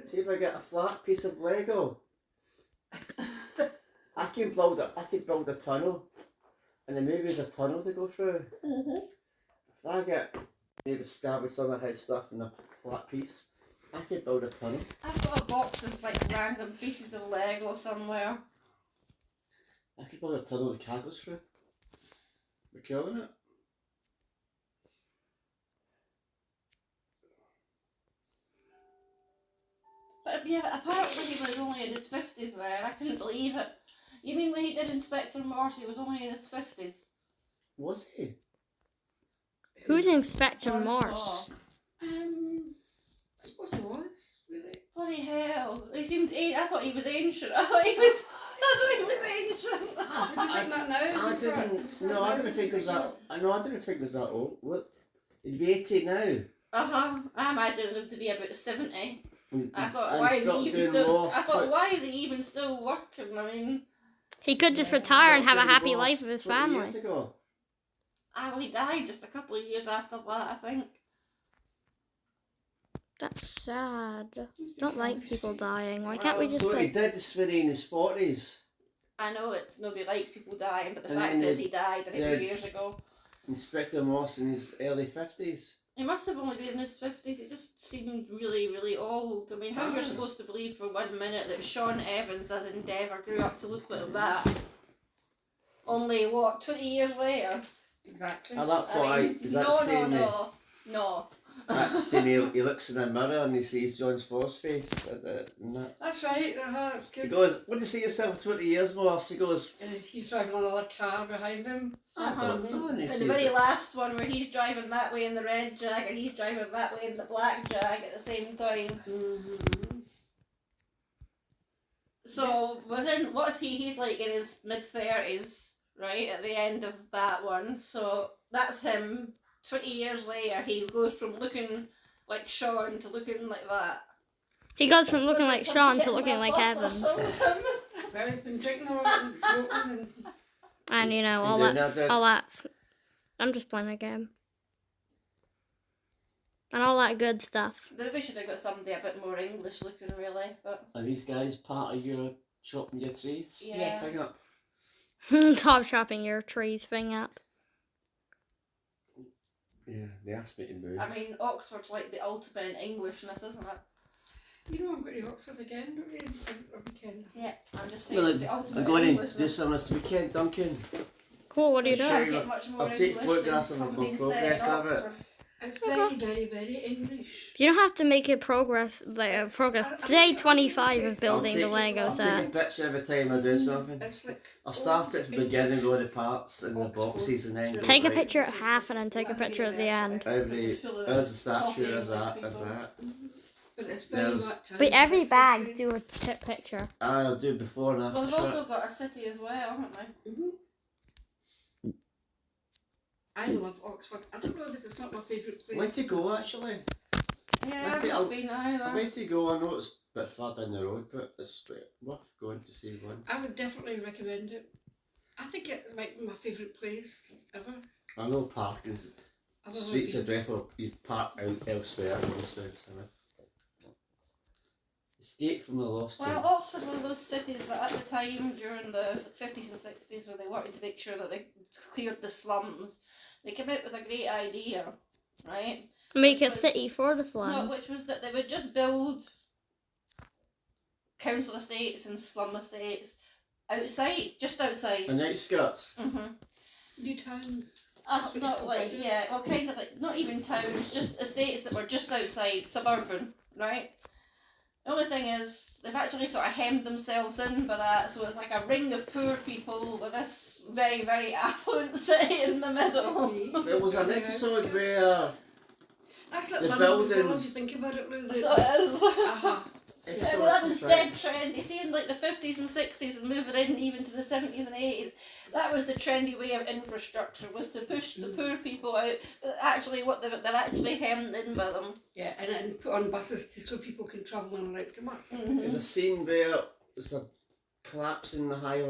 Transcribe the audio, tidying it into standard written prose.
See if I get a flat piece of Lego, I could build a tunnel, and the movie's a tunnel to go through. If I get maybe scavenge some of his stuff in a flat piece, I could build a tunnel. I've got a box of like random pieces of Lego somewhere. I could build a tunnel the cat goes through. We're killing it. But yeah, apparently he was only in his 50s then. I couldn't believe it. You mean when he did Inspector Morse, he was only in his 50s? Was he? Who's Inspector John Morse? Shaw. I suppose he was, really. Bloody hell. He seemed I thought he was ancient. I thought he was ancient. Would you think that now? I didn't think it was that. I didn't think it was that old. What? He'd be 80 now. I imagined him to be about 70. I thought, And why is he stopped even doing still? Lost I thought, why is he even still working? I mean, He could just retire and have a stopped doing happy Lost life with his 20 family. years ago. he died just a couple of years after that, I think. That's sad. Don't like people dying. Why can't we just So he like... did this when he in his 40s. I know nobody likes people dying, but the And fact then is they he died and it was did- years ago. Inspector Morse in his early 50s. He must have only been in his 50s. He just seemed really, really old. I mean, how you're supposed to believe for 1 minute that Sean Evans as Endeavour grew up to look like that? Only, 20 years later? Exactly. At that point, is that saying no. that saying he looks in the mirror and he sees John Ford's face and that. That's right, that's good. He goes, "What do you see yourself 20 years, Morse?" He goes, And he's driving another car behind him. "I don't know." And he And the says, very last one where he's driving that way in the red Jag and he's driving that way in the black Jag at the same time. Mm-hmm. So within what's he's like in his mid-30s, right, at the end of that one. So that's him. 20 years later he goes from looking like Sean to looking like that. He goes from looking like Sean to looking like Evans. Well, he's been drinking a lot and smoking and... And you know, You doing that, Dad? all that's... I'm just playing a game. And all that good stuff. Maybe should have got somebody a bit more English looking really, but "Are these guys part of your chopping your tree yeah. thing up?" Top chopping your trees thing up. Yeah, they asked me to move. I mean, Oxford's like the ultimate in Englishness, isn't it? You know I'm going to Oxford again, don't you? A weekend. Yeah, I'm just saying Well, it's the ultimate I'm going to Englishness. do something this weekend, Duncan. Cool, what are you Sure. Can't doing? get much more I'll take English photographs than of something my said in progress of it. Oxford. It's very, very, very English. You don't have to make it progress. Today, 25 of building the Lego I'll take a set. picture every time I do something. It's like... I'll start at the beginning, go to the parts and the boxes, and then go Take a right. picture at half and then take a picture at the end. Every, Just full of there's a statue, coffee there's English that, people. there's that. But it's very There's- much... But every bag, do a tip picture. I'll do before and Well, after they've shot. also got a city as well, haven't they? I love Oxford. I don't know if it's not my favourite place. Where to go actually? Yeah, I think I've I'll- been I'd either. like to go, I know it's a bit far down the road, but it's worth going to see once. I would definitely recommend it. I think it might be my favourite place ever. I know parking's I've ever streets been. are dreadful, you park out elsewhere, escape from the lost Well, town. Oxford's one of those cities that at the time during the 50s and 60s when they wanted to make sure that they cleared the slums, they came out with a great idea, right? Make a Which was- city for the No, slums. which was that they would just build council estates and slum estates outside, just outside. And outskirts. Mm-hmm. New towns. That's what it's Not called, like, right? yeah, well, kind of like, not even towns, just estates that were just outside, suburban, right? The only thing is, they've actually sort of hemmed themselves in by that, so it's like a ring of poor people with this very, very affluent city in the middle. There was an episode where That's like the London as well, if buildings- you think about it, Lou. So it is. Uh-huh. episode Well, that was right. dead trendy. See, in like the 50s and 60s and moving in even to the 70s and 80s, that was the trendy way of infrastructure, was to push the poor people out. But actually, what they're actually hemmed in by them. Yeah, and put on buses so people can travel in and out to work. Mm-hmm. There's a scene where there's a collapse in the High